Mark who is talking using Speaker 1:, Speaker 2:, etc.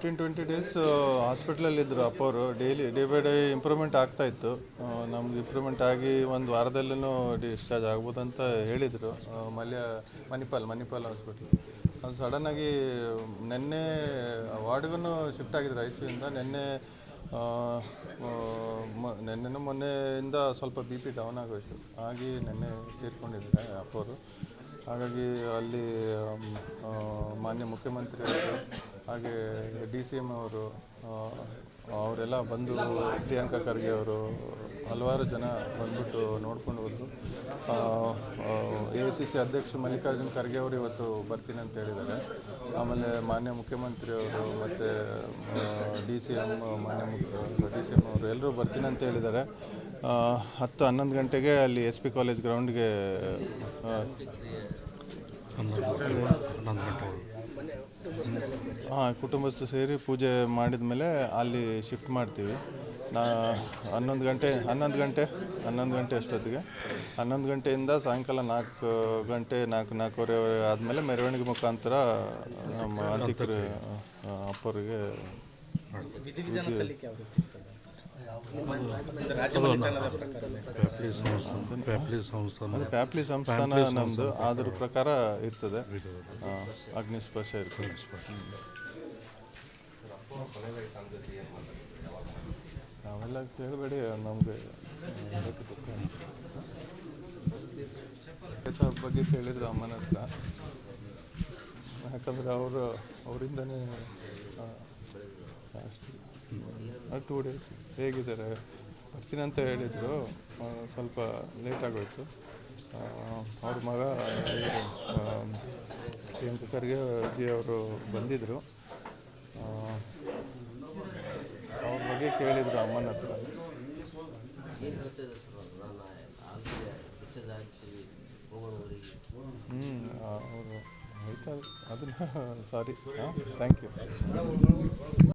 Speaker 1: 15-20 days ಹಾಸ್ಪಿಟ್ಲಲ್ಲಿದ್ದರು ಅಪ್ಪವರು. Day by day improvement ಆಗ್ತಾಯಿತ್ತು. ನಮ್ಗೆ ಇಂಪ್ರೂವ್ಮೆಂಟ್ ಆಗಿ ಒಂದು ವಾರದಲ್ಲೂ ಡಿಸ್ಚಾರ್ಜ್ ಆಗ್ಬೋದಂತ ಹೇಳಿದರು. ಮಣಿಪಾಲ್ ಹಾಸ್ಪಿಟ್ಲ್. ಅದು ಸಡನ್ನಾಗಿ ನಿನ್ನೆ ವಾರ್ಡ್ಗೂ ಶಿಫ್ಟ್ ಆಗಿದ್ರು ICUಯಿಂದ. ನಿನ್ನೆನೂ ಮೊನ್ನೆಯಿಂದ ಸ್ವಲ್ಪ BP ಡೌನ್ ಆಗೋಯಿತು. ಹಾಗೆ ನಿನ್ನೆ ತೀರ್ಕೊಂಡಿದ್ದಾರೆ ಅಪ್ಪವರು. ಹಾಗಾಗಿ ಅಲ್ಲಿ ಮಾನ್ಯ ಮುಖ್ಯಮಂತ್ರಿಯವರು ಹಾಗೆ DCM ಅವರು ಅವರೆಲ್ಲ ಬಂದು, ಪ್ರಿಯಾಂಕಾ ಖರ್ಗೆ ಅವರು, ಹಲವಾರು ಜನ ಬಂದ್ಬಿಟ್ಟು ನೋಡ್ಕೊಂಡು ಹೋದರು. AICC ಅಧ್ಯಕ್ಷ ಮಲ್ಲಿಕಾರ್ಜುನ್ ಖರ್ಗೆ ಅವರು ಇವತ್ತು ಬರ್ತೀನಿ ಅಂತ ಹೇಳಿದ್ದಾರೆ. ಆಮೇಲೆ ಮಾನ್ಯ ಮುಖ್ಯಮಂತ್ರಿಯವರು ಮತ್ತು DCM ಅವರು ಎಲ್ಲರೂ ಬರ್ತೀನಿ ಅಂತ ಹೇಳಿದ್ದಾರೆ. 10-11 ಗಂಟೆಗೆ ಅಲ್ಲಿ SP ಕಾಲೇಜ್ ಗ್ರೌಂಡ್ಗೆ ಕುಟುಂಬಸ್ಥರು ಸೇರಿ ಪೂಜೆ ಮಾಡಿದ ಮೇಲೆ ಅಲ್ಲಿ ಶಿಫ್ಟ್ ಮಾಡ್ತೀವಿ. 11 ಗಂಟೆ ಅಷ್ಟೊತ್ತಿಗೆ 11 ಗಂಟೆಯಿಂದ ಸಾಯಂಕಾಲ 4-4:30 ಆದಮೇಲೆ ಮೆರವಣಿಗೆ ಮುಖಾಂತರ ನಮ್ಮ ಅಂತ್ಯಕ್ರಿಯೆ ಅಪ್ಪರಿಗೆ ಪ್ಯಾಪ್ಲಿ ಸಂಸ್ಥಾನ ನಮ್ಮದು. ಅದ್ರ ಪ್ರಕಾರ ಇರ್ತದೆ, ಅಗ್ನಿಸ್ಪರ್ಶ ಇರ್ತದೆ. ನಾವೆಲ್ಲ ಕೇಳಬೇಡಿ, ನಮಗೆ ಬಗ್ಗೆ ಕೇಳಿದ್ರು ಅಮ್ಮನ ಹತ್ರ. ಯಾಕಂದರೆ ಅವರಿಂದನೇ ಅಷ್ಟು 2 ಡೇಸ್ ಹೇಗಿದ್ದಾರೆ ಬರ್ತೀನಿ ಅಂತ ಹೇಳಿದರು. ಸ್ವಲ್ಪ ಲೇಟ್ ಆಗೋಯಿತು. ಅವ್ರ ಮಗ ಪ್ರಿಯಾಂಕಾ ಖರ್ಗೆ ಅಜ್ಜಿ ಅವರು ಬಂದಿದ್ದರು. ಅವ್ರ ಬಗ್ಗೆ ಕೇಳಿದರು ಅಮ್ಮನ ಹತ್ರ. ಅವರು ಆಯ್ತು ಅದನ್ನು ಸಾರಿ. Thank you.